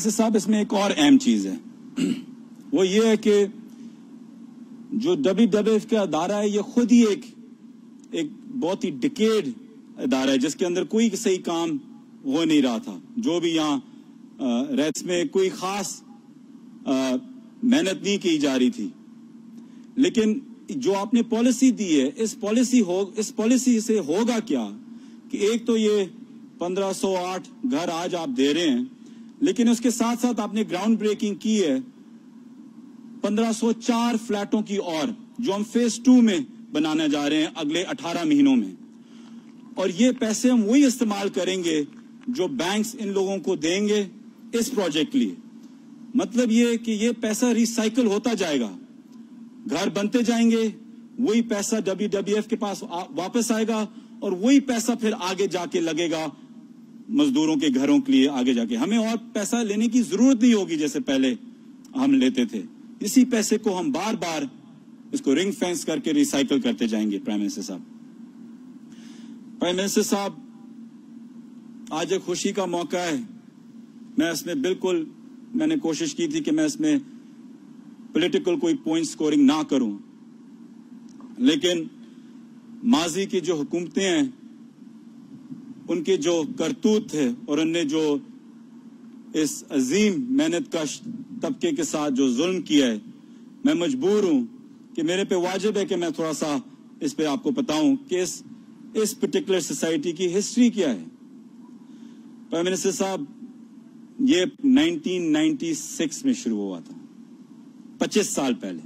صاحب اس میں ایک اور اہم چیز ہے، وہ یہ ہے کہ جو WWF کا ادارہ ہے یہ خود ہی ایک بہت ہی ڈکیڈ ادارہ ہے جس کے اندر کوئی صحیح کام ہو نہیں رہا تھا، جو بھی یہاں ریٹس میں کوئی خاص محنت نہیں کی جا رہی تھی، لیکن جو آپ نے پالیسی دی ہے اس پالیسی سے ہوگا کیا کہ ایک تو یہ 1508 گھر آج آپ دے رہے ہیں، لیکن اس کے ساتھ ساتھ آپ نے گراؤنڈ بریکنگ کی ہے 1504 فلیٹوں کی، اور جو ہم فیز 2 میں بنانے جا رہے ہیں اگلے 18 مہینوں میں، اور یہ پیسے ہم وہی استعمال کریں گے جو بینکس ان لوگوں کو دیں گے اس پروجیکٹ کے لیے۔ مطلب یہ کہ یہ پیسہ ریسائیکل ہوتا جائے گا، گھر بنتے جائیں گے، وہی پیسہ WWF کے پاس واپس آئے گا، اور وہی پیسہ پھر آگے جا کے لگے گا مزدوروں کے گھروں کے لیے آگے جا کے۔ ہمیں اور پیسہ لینے کی ضرورت نہیں ہوگی جیسے پہلے ہم لیتے تھے، اسی پیسے کو ہم بار بار اس کو رنگ فینس کر کے ریسائیکل کرتے جائیں گے۔ پرائم منسٹر صاحب آج ایک خوشی کا موقع ہے، میں اس میں میں نے کوشش کی تھی کہ میں اس میں پولیٹیکل کوئی پوائنٹ سکورنگ نہ کروں، لیکن ماضی کی جو حکومتیں ہیں ان کے جو کرتوت تھے اور ان نے جو اس عظیم محنت کش طبقے کے ساتھ جو ظلم کیا ہے، میں مجبور ہوں کہ میرے پہ واجب ہے کہ میں تھوڑا سا اس پہ آپ کو بتاؤں کہ اس پرٹیکولر سوسائٹی کی ہسٹری کیا ہے۔ پرائم منسٹر صاحب یہ 1996 میں شروع ہوا تھا، 25 سال پہلے،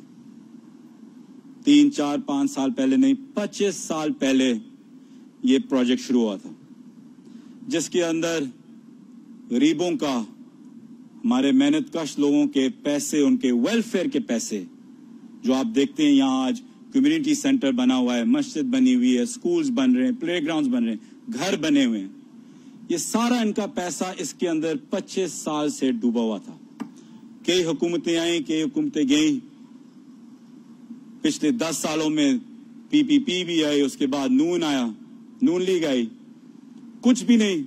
3 4 5 سال پہلے نہیں، 25 سال پہلے یہ پروجیکٹ شروع ہوا تھا، جس کے اندر غریبوں کا، ہمارے محنت کش لوگوں کے پیسے، ان کے ویلفیئر کے پیسے جو آپ دیکھتے ہیں یہاں آج کمیونٹی سینٹر بنا ہوا ہے، مسجد بنی ہوئی ہے، سکولز بن رہے ہیں، پلے گراؤنڈز بن رہے ہیں، گھر بنے ہوئے ہیں، یہ سارا ان کا پیسہ اس کے اندر 25 سال سے ڈوبا ہوا تھا۔ کئی حکومتیں آئیں، کئی حکومتیں گئیں، پچھلے 10 سالوں میں PPP بھی آئی، اس کے بعد نون لیگ آئی، کچھ بھی نہیں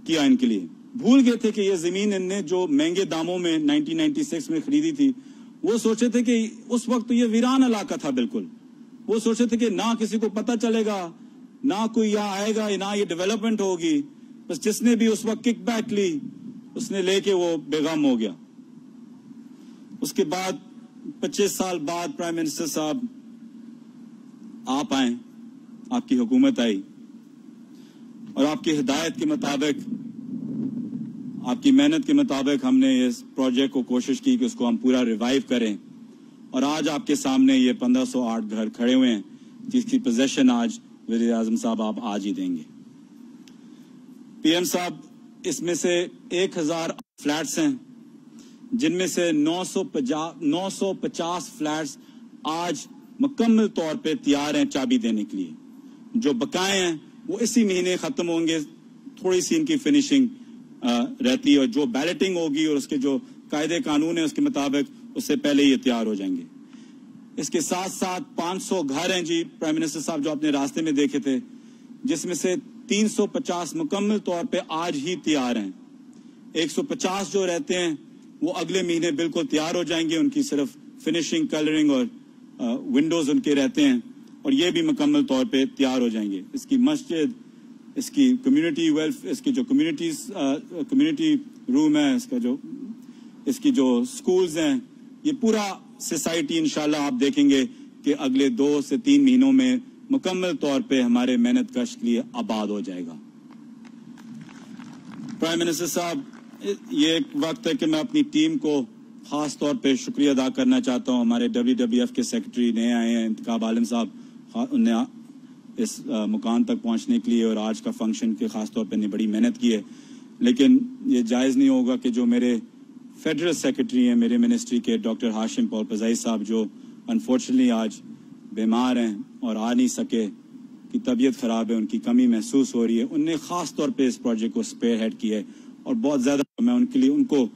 کیا ان کے لیے۔ بھول گئے تھے کہ یہ زمین ان نے جو مہنگے داموں میں 1996 میں خریدی تھی، وہ سوچے تھے کہ اس وقت تو یہ ویران علاقہ تھا بالکل، وہ سوچے تھے کہ نہ کسی کو پتہ چلے گا، نہ کوئی یہاں آئے گا، نہ یہ ڈیولپمنٹ ہوگی، بس جس نے بھی اس وقت کک بیک لی اس نے لے کے وہ بے غم ہو گیا۔ اس کے بعد 25 سال بعد پرائم منسٹر صاحب آپ آئیں، آپ کی حکومت آئی، اور آپ کی ہدایت کے مطابق، آپ کی محنت کے مطابق ہم نے اس پروجیکٹ کو کوشش کی کہ اس کو ہم پورا ریوائیو کریں، اور آج آپ کے سامنے یہ 1508 گھر کھڑے ہوئے ہیں جس کی پوزیشن آج وزیر اعظم صاحب آپ آج ہی دیں گے۔ PM صاحب اس میں سے 1000 فلیٹس ہیں، جن میں سے 950 فلیٹس آج مکمل طور پہ تیار ہیں چابی دینے کے لیے، جو بقائے ہیں وہ اسی مہینے ختم ہوں گے، تھوڑی سی ان کی فنیشنگ رہتی ہے، اور جو بیلٹنگ ہوگی اور اس کے جو قاعدے قانون ہیں اس کے مطابق اس سے پہلے یہ تیار ہو جائیں گے۔ اس کے ساتھ ساتھ 500 گھر ہیں جی پرائم منسٹر صاحب جو آپ نے راستے میں دیکھے تھے، جس میں سے 350 مکمل طور پہ آج ہی تیار ہیں، 150 جو رہتے ہیں وہ اگلے مہینے بالکل تیار ہو جائیں گے، ان کی صرف فنیشنگ، کلرنگ اور ونڈوز ان کے رہتے ہیں، اور یہ بھی مکمل طور پہ تیار ہو جائیں گے۔ اس کی مسجد، اس کی کمیونٹی اس کی جو کمیونٹی روم ہے، اس کی جو سکولز ہیں، یہ پورا سوسائٹی انشاءاللہ آپ دیکھیں گے کہ اگلے 2 سے 3 مہینوں میں مکمل طور پہ ہمارے محنت کش کے لیے آباد ہو جائے گا۔ پرائم منسٹر صاحب یہ ایک وقت ہے کہ میں اپنی ٹیم کو خاص طور پہ شکریہ ادا کرنا چاہتا ہوں۔ ہمارے WWF کے سیکرٹری نئے آئے ہیں انتخاب عالم صاحب، انہیں اس مقام تک پہنچنے کے لیے اور آج کا فنکشن کے خاص طور پہ نے بڑی محنت کی ہے، لیکن یہ جائز نہیں ہوگا کہ جو میرے فیڈرل سیکرٹری ہیں میرے منسٹری کے ڈاکٹر ہاشم پال پزائی صاحب، جو انفارچونیٹلی آج بیمار ہیں اور آ نہیں سکے، کی طبیعت خراب ہے، ان کی کمی محسوس ہو رہی ہے، ان نے خاص طور پہ اس پروجیکٹ کو اسپیئر ہیڈ کیا ہے، اور بہت زیادہ میں ان کے لیے ان کو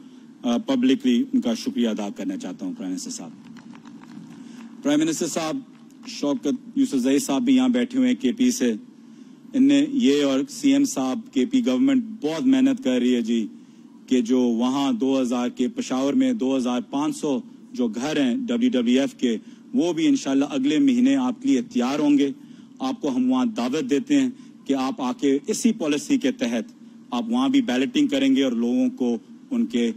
پبلکلی ان کا شکریہ ادا کرنا چاہتا ہوں۔ پرائم منسٹر صاحب شوکت یوسفزئی صاحب بھی یہاں بیٹھے ہوئے ہیں KP سے، ان نے یہ اور CM صاحب KP گورنمنٹ بہت محنت کر رہی ہے جی کہ جو وہاں 2000 کے پشاور میں 2500 جو گھر ہیں WWF کے، وہ بھی انشاءاللہ اگلے مہینے آپ کے لیے تیار ہوں گے. آپ کو ہم وہاں دعوت دیتے ہیں کہ آپ آ کے اسی پالیسی کے تحت آپ وہاں بھی بیلٹنگ کریں گے اور لوگوں کو ان کے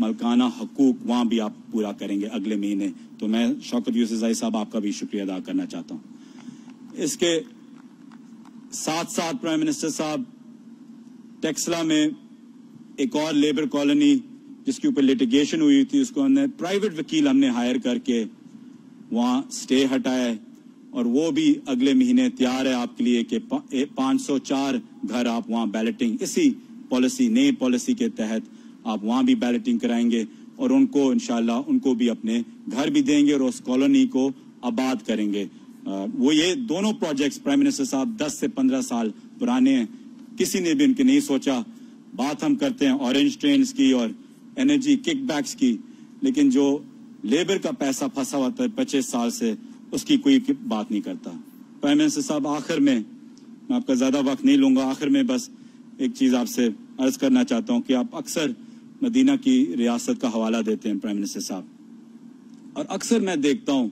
ملکانہ حقوق وہاں بھی آپ پورا کریں گے اگلے مہینے. تو میں شوکت یوسفزئی صاحب آپ کا بھی شکریہ ادا کرنا چاہتا ہوں. اس کے ساتھ ساتھ پرائم منسٹر صاحب ٹیکسلا میں ایک اور لیبر کالونی جس کے اوپر لیٹیگیشن ہوئی تھی، اس کو ہم نے پرائیویٹ وکیل ہم نے ہائر کر کے وہاں سٹے ہٹایا ہے اور وہ بھی اگلے مہینے تیار ہے آپ کے لیے کہ 504 گھر آپ وہاں بیلٹنگ اسی پالیسی نئی پالیسی کے تحت آپ وہاں بھی بیلٹنگ کرائیں گے اور ان کو انشاءاللہ ان کو بھی اپنے گھر بھی دیں گے اور اس کالونی کو آباد کریں گے. وہ یہ دونوں پروجیکٹس پرائم منسٹر صاحب 10 سے 15 سال پرانے ہیں، کسی نے بھی ان کے نہیں سوچا. بات ہم کرتے ہیں اورنج ٹرینز کی اور انرجی کک بیکس کی، لیکن جو لیبر کا پیسہ پھنسا ہوتا ہے 25 سال سے اس کی کوئی بات نہیں کرتا. پرائم منسٹر صاحب آخر میں آپ کا زیادہ وقت نہیں لوں گا، آخر میں بس ایک چیز آپ سے عرض کرنا چاہتا ہوں کہ آپ اکثر مدینہ کی ریاست کا حوالہ دیتے ہیں پرائم منسٹر صاحب، اور اکثر میں دیکھتا ہوں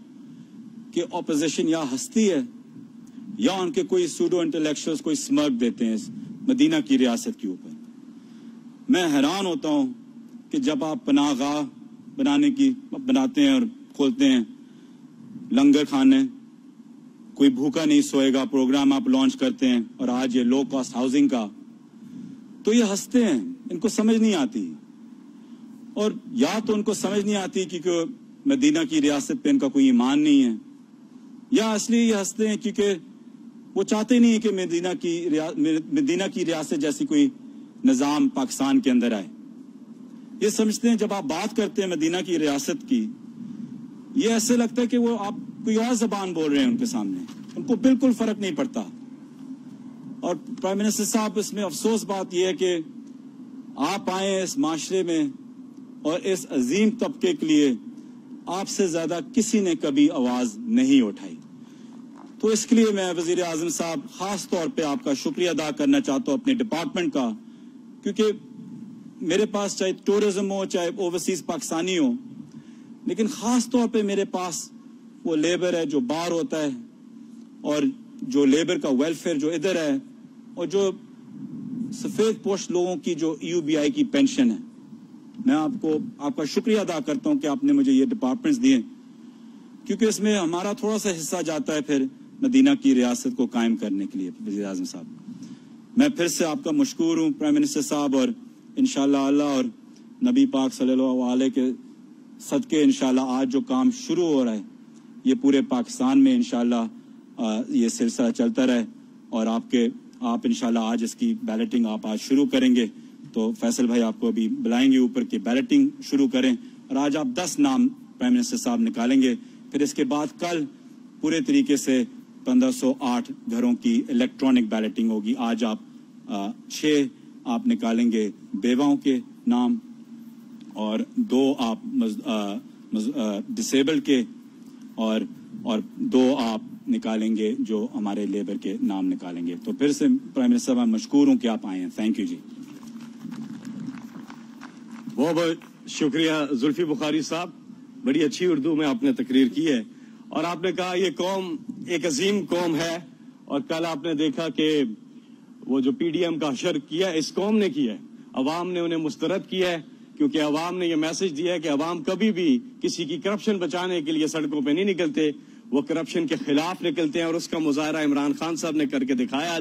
کہ اپوزیشن یا ہستی ہے یا ان کے کوئی سوڈو انٹلیکچوئلز کوئی سمرک دیتے ہیں اس مدینہ کی ریاست کے اوپر. میں حیران ہوتا ہوں کہ جب آپ پناہ گاہ بناتے ہیں اور کھولتے ہیں لنگر کھانے، کوئی بھوکا نہیں سوئے گا پروگرام آپ لانچ کرتے ہیں، اور آج یہ لو کاسٹ ہاؤسنگ کا، تو یہ ہنستے ہیں، ان کو سمجھ نہیں آتی. اور یا تو ان کو سمجھ نہیں آتی کیونکہ مدینہ کی ریاست پہ ان کا کوئی ایمان نہیں ہے، یا اس لیے یہ ہنستے ہیں کیونکہ وہ چاہتے نہیں کہ مدینہ کی ریاست جیسی کوئی نظام پاکستان کے اندر آئے. یہ سمجھتے ہیں جب آپ بات کرتے ہیں مدینہ کی ریاست کی، یہ ایسے لگتا ہے کہ وہ آپ کوئی اور زبان بول رہے ہیں ان کے سامنے، ان کو بالکل فرق نہیں پڑتا. اور پرائم منسٹر صاحب اس میں افسوس بات یہ ہے کہ آپ آئے اس معاشرے میں اور اس عظیم طبقے کے لیے آپ سے زیادہ کسی نے کبھی آواز نہیں اٹھائی. تو اس کے لیے میں وزیر اعظم صاحب خاص طور پہ آپ کا شکریہ ادا کرنا چاہتا ہوں اپنے ڈپارٹمنٹ کا، کیونکہ میرے پاس چاہے ٹورزم ہو چاہے اوورسیز پاکستانی ہو، لیکن خاص طور پہ میرے پاس وہ لیبر ہے جو باہر ہوتا ہے اور جو لیبر کا ویلفیئر جو ادھر ہے، اور جو سفید پوش لوگوں کی جو EUBI کی پینشن ہے. میں آپ کا شکریہ ادا کرتا ہوں کہ آپ نے مجھے یہ ڈپارٹمنٹس دیے، کیونکہ اس میں ہمارا تھوڑا سا حصہ جاتا ہے پھر مدینہ کی ریاست کو قائم کرنے کے لیے. وزیر اعظم صاحب میں پھر سے آپ کا مشکور ہوں پرائم منسٹر صاحب، اور انشاءاللہ اللہ اور نبی پاک صلی اللہ علیہ کے صدقے انشاءاللہ آج جو کام شروع ہو رہا ہے یہ پورے پاکستان میں انشاءاللہ یہ سلسلہ چلتا رہے، اور آپ انشاءاللہ آج اس کی بیلٹنگ آپ آج شروع کریں گے. تو فیصل بھائی آپ کو ابھی بلائیں گے اوپر کہ بیلٹنگ شروع کریں، اور آج آپ 10 نام پرائم منسٹر صاحب نکالیں گے. پھر اس کے بعد کل پورے طریقے سے 1508 گھروں کی الیکٹرانک بیلٹنگ ہوگی. آج آپ 6 آپ نکالیں گے بیواؤں کے نام، اور 2 آپ ڈسیبل کے، اور 2 آپ نکالیں گے جو ہمارے لیبر کے نام نکالیں گے. تو پھر سے پرائم منسٹر میں مشکور ہوں کہ آپ آئے ہیں. تھینک یو جی. بہت بہت شکریہ زلفی بخاری صاحب، بڑی اچھی اردو میں آپ نے تقریر کی ہے، اور آپ نے کہا یہ قوم ایک عظیم قوم ہے، اور کل آپ نے دیکھا کہ وہ جو PDM کا حشر کیا اس قوم نے کیا ہے، عوام نے انہیں مسترد کیا ہے، کیونکہ عوام نے یہ میسج دیا ہے کہ عوام کبھی بھی کسی کی کرپشن بچانے کے لیے سڑکوں پہ نہیں نکلتے، وہ کرپشن کے خلاف نکلتے ہیں. اور اس کا مظاہرہ عمران خان صاحب نے کر کے دکھایا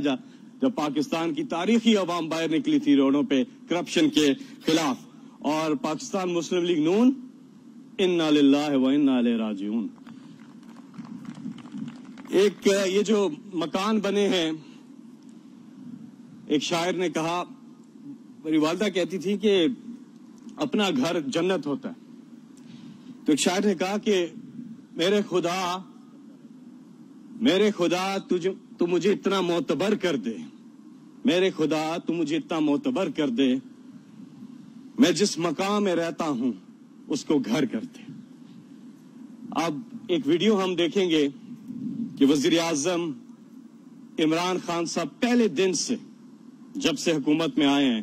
جب پاکستان کی تاریخی عوام باہر نکلی تھی روڈوں پہ کرپشن کے خلاف. اور پاکستان مسلم لیگ نون انا للہ و انا الیہ راجعون. ایک یہ جو مکان بنے ہیں، ایک شاعر نے کہا، میری والدہ کہتی تھی کہ اپنا گھر جنت ہوتا ہے، تو ایک شاعر نے کہا کہ میرے خدا تو مجھے اتنا معتبر کر دے، میرے خدا تو مجھے اتنا معتبر کر دے، میں جس مقام میں رہتا ہوں اس کو گھر کر دے. اب ایک ویڈیو ہم دیکھیں گے کہ وزیر اعظم عمران خان صاحب پہلے دن سے جب سے حکومت میں آئے ہیں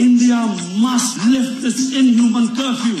India must lift this inhuman curfew.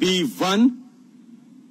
B1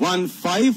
15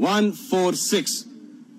146,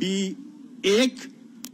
B1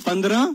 15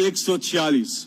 146।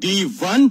D1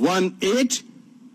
18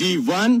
D1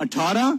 18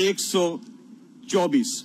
124।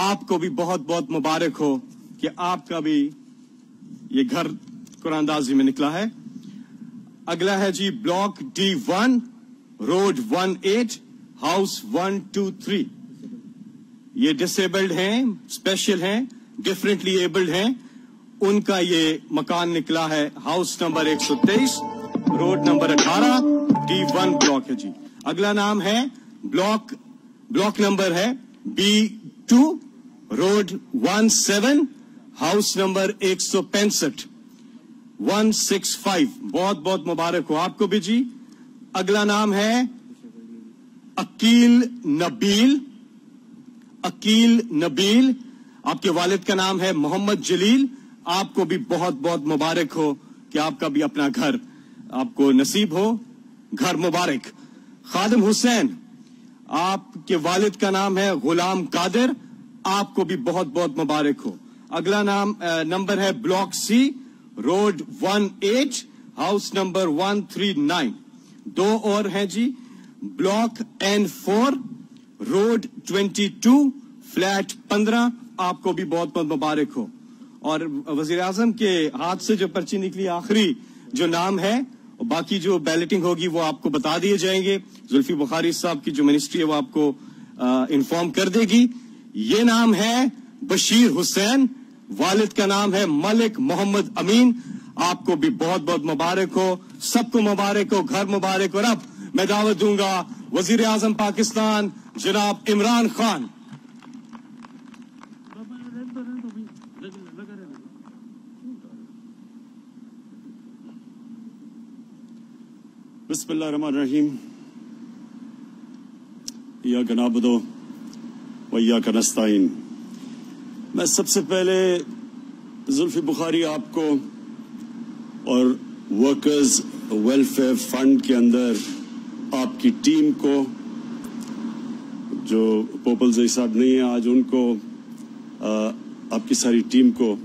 آپ کو بھی بہت بہت مبارک ہو کہ آپ کا بھی یہ گھر قرآن اندازی میں نکلا ہے. اگلا ہے جی بلاک D1 روڈ 18 ہاؤس 123. یہ ڈسیبلڈ ہیں, اسپیشل ہیں, ڈفرینٹلی ایبلڈ ہیں, ان کا یہ مکان نکلا ہے. House number 123 road number 18 D1 block ہے جی. اگلا نام ہے بلاک نمبر ہے B2 روڈ 17 ہاؤس نمبر 165 165. بہت بہت مبارک ہو آپ کو بھی جی. اگلا نام ہے عقیل نبیل. آپ کے والد کا نام ہے محمد جلیل. آپ کو بھی بہت بہت مبارک ہو کہ آپ کا بھی اپنا گھر آپ کو نصیب ہو. گھر مبارک. خادم حسین, آپ کے والد کا نام ہے غلام قادر. آپ کو بھی بہت بہت مبارک ہو. اگلا نمبر ہے block C road 18 house number 139. 2 اور ہیں جی. Block N4 road 22 flat 15. آپ کو بھی بہت بہت مبارک ہو. اور وزیر اعظم کے ہاتھ سے جو پرچی نکلی آخری جو نام ہے, باقی جو بیلٹنگ ہوگی وہ آپ کو بتا دیے جائیں گے. زلفی بخاری صاحب کی جو منسٹری ہے وہ آپ کو انفارم کر دے گی. یہ نام ہے بشیر حسین, والد کا نام ہے ملک محمد امین. آپ کو بھی بہت بہت مبارک ہو. سب کو مبارک ہو, گھر مبارک ہو. اور اب میں دعوت دوں گا وزیر اعظم پاکستان جناب عمران خان. بسم اللہ الرحمن الرحیم. ایاک نعبد و ایاک نستعین. میں سب سے پہلے زلفی بخاری آپ کو اور ورکرز ویلفیئر فنڈ کے اندر آپ کی ٹیم کو, جو پوپل زئی صاحب نہیں ہیں آج, ان کو, آپ کی ساری ٹیم کو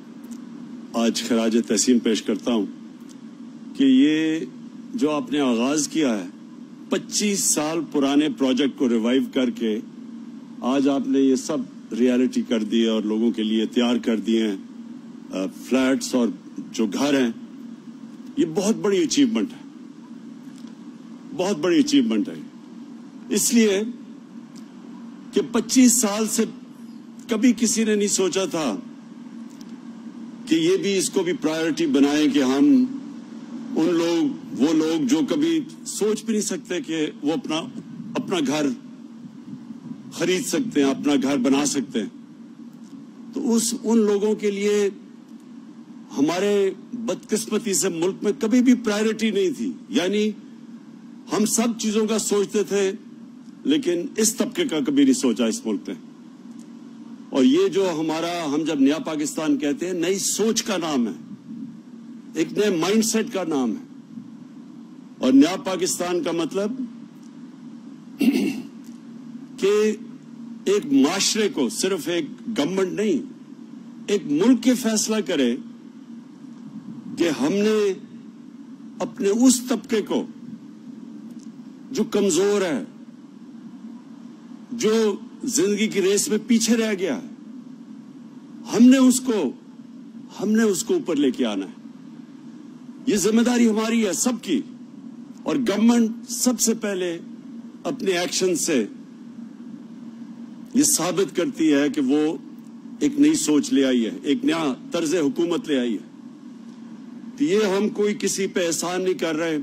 آج خراج تحسین پیش کرتا ہوں کہ یہ جو آپ نے آغاز کیا ہے 25 سال پرانے پروجیکٹ کو ریوائیو کر کے آج آپ نے یہ سب ریالٹی کر دی اور لوگوں کے لیے تیار کر دیے ہیں فلیٹس اور جو گھر ہیں. یہ بہت بڑی اچیومنٹ ہے, بہت بڑی اچیومنٹ ہے. اس لیے کہ 25 سال سے کبھی کسی نے نہیں سوچا تھا کہ یہ بھی اس کو بھی پرائیورٹی بنائیں کہ ہم وہ لوگ جو کبھی سوچ بھی نہیں سکتے کہ وہ اپنا گھر خرید سکتے ہیں, اپنا گھر بنا سکتے ہیں. تو ان لوگوں کے لیے ہمارے بدقسمتی سے ملک میں کبھی بھی پرائیورٹی نہیں تھی. یعنی ہم سب چیزوں کا سوچتے تھے لیکن اس طبقے کا کبھی نہیں سوچا اس ملک میں. اور یہ جو ہم جب نیا پاکستان کہتے ہیں, نئی سوچ کا نام ہے, ایک نئے مائنڈ سیٹ کا نام ہے. اور نیا پاکستان کا مطلب کہ ایک معاشرے کو, صرف ایک گورنمنٹ نہیں, ایک ملک کے فیصلہ کرے کہ ہم نے اپنے اس طبقے کو جو کمزور ہے, جو زندگی کی ریس میں پیچھے رہ گیا ہے, ہم نے اس کو اوپر لے کے آنا ہے. یہ ذمہ داری ہماری ہے سب کی. اور گورنمنٹ سب سے پہلے اپنے ایکشن سے یہ ثابت کرتی ہے کہ وہ ایک نئی سوچ لے آئی ہے, ایک نیا طرز حکومت لے آئی ہے. تو یہ ہم کوئی کسی پہ احسان نہیں کر رہے,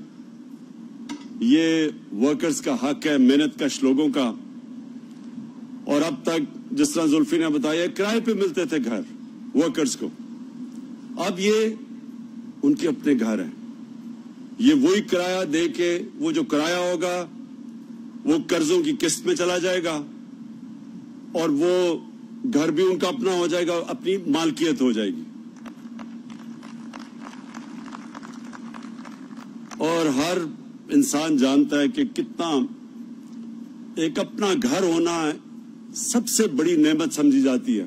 یہ ورکرز کا حق ہے, محنت کش لوگوں کا. اور اب تک جس طرح زلفی نے بتایا کرائے پہ ملتے تھے گھر ورکرز کو, اب یہ ان کے اپنے گھر ہیں. یہ وہی کرایہ دے کے وہ جو کرایہ ہوگا وہ قرضوں کی قسط میں چلا جائے گا اور وہ گھر بھی ان کا اپنا ہو جائے گا, اپنی مالکیت ہو جائے گی. اور ہر انسان جانتا ہے کہ کتنا ایک اپنا گھر ہونا سب سے بڑی نعمت سمجھی جاتی ہے.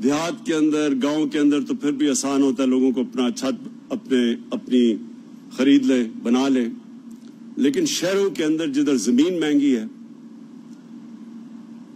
دیہات کے اندر, گاؤں کے اندر تو پھر بھی آسان ہوتا ہے, لوگوں کو اپنا چھت اپنی خرید لے, بنا لے. لیکن شہروں کے اندر جدھر زمین مہنگی ہے,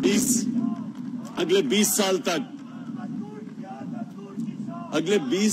20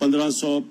1500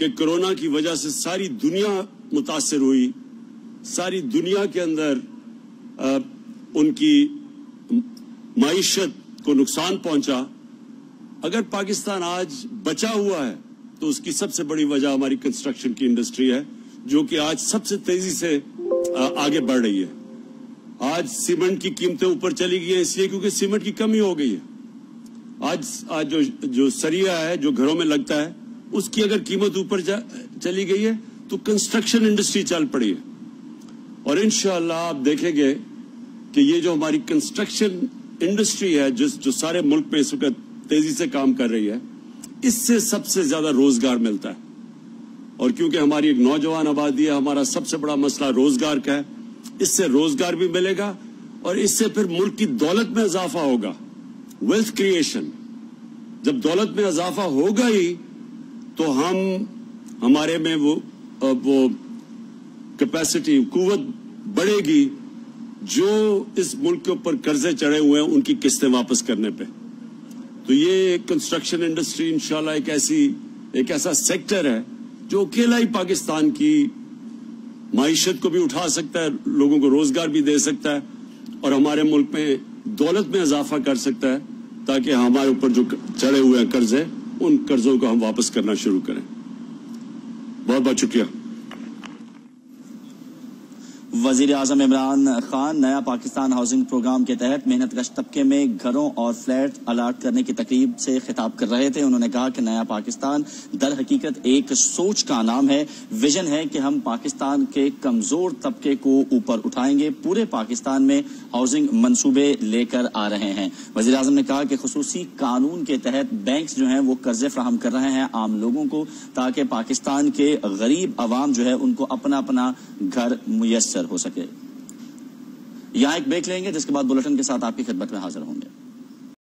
کہ کورونا کی وجہ سے ساری دنیا متاثر ہوئی, ساری دنیا کے اندر ان کی معیشت کو نقصان پہنچا. اگر پاکستان آج بچا ہوا ہے تو اس کی سب سے بڑی وجہ ہماری کنسٹرکشن کی انڈسٹری ہے, جو کہ آج سب سے تیزی سے آگے بڑھ رہی ہے. آج سیمنٹ کی قیمتیں اوپر چلی گئی ہیں اس لیے کیونکہ سیمنٹ کی کمی ہو گئی ہے. آج جو سریا ہے جو گھروں میں لگتا ہے اس کی اگر قیمت اوپر چلی گئی ہے تو کنسٹرکشن انڈسٹری چل پڑی ہے. اور انشاءاللہ آپ دیکھیں گے کہ یہ جو ہماری کنسٹرکشن انڈسٹری ہے جو سارے ملک میں اس وقت تیزی سے کام کر رہی ہے, اس سے سب سے زیادہ روزگار ملتا ہے. اور کیونکہ ہماری ایک نوجوان آبادی ہے, ہمارا سب سے بڑا مسئلہ روزگار کا ہے, اس سے روزگار بھی ملے گا اور اس سے پھر ملک کی دولت میں اضافہ ہوگا. ویلتھ کریشن, جب دولت میں اضافہ ہوگا ہی تو ہمارے میں وہ کیپیسٹی, قوت بڑھے گی جو اس ملک کے اوپر قرضے چڑھے ہوئے ہیں ان کی قسطیں واپس کرنے پہ. تو یہ کنسٹرکشن انڈسٹری انشاءاللہ ایک ایسا سیکٹر ہے جو اکیلا ہی پاکستان کی معیشت کو بھی اٹھا سکتا ہے, لوگوں کو روزگار بھی دے سکتا ہے اور ہمارے ملک میں دولت میں اضافہ کر سکتا ہے تاکہ ہمارے اوپر جو چڑھے ہوئے ہیں قرضے, ان قرضوں کو ہم واپس کرنا شروع کریں. بہت بہت شکریہ. وزیر اعظم عمران خان نیا پاکستان ہاؤسنگ پروگرام کے تحت محنت کش طبقے میں گھروں اور فلیٹ الاٹ کرنے کی تقریب سے خطاب کر رہے تھے. انہوں نے کہا کہ نیا پاکستان در حقیقت ایک سوچ کا نام ہے, ویژن ہے کہ ہم پاکستان کے کمزور طبقے کو اوپر اٹھائیں گے. پورے پاکستان میں ہاؤسنگ منصوبے لے کر آ رہے ہیں. وزیر اعظم نے کہا کہ خصوصی قانون کے تحت بینکس جو ہیں وہ قرضے فراہم کر رہے ہیں عام لوگوں کو تاکہ پاکستان کے غریب عوام جو ہے ان کو اپنا اپنا گھر میسر ہو سکے. یہاں ایک بریک لیں گے جس کے بعد بلیٹن کے ساتھ آپ کی خدمت میں حاضر ہوں گے.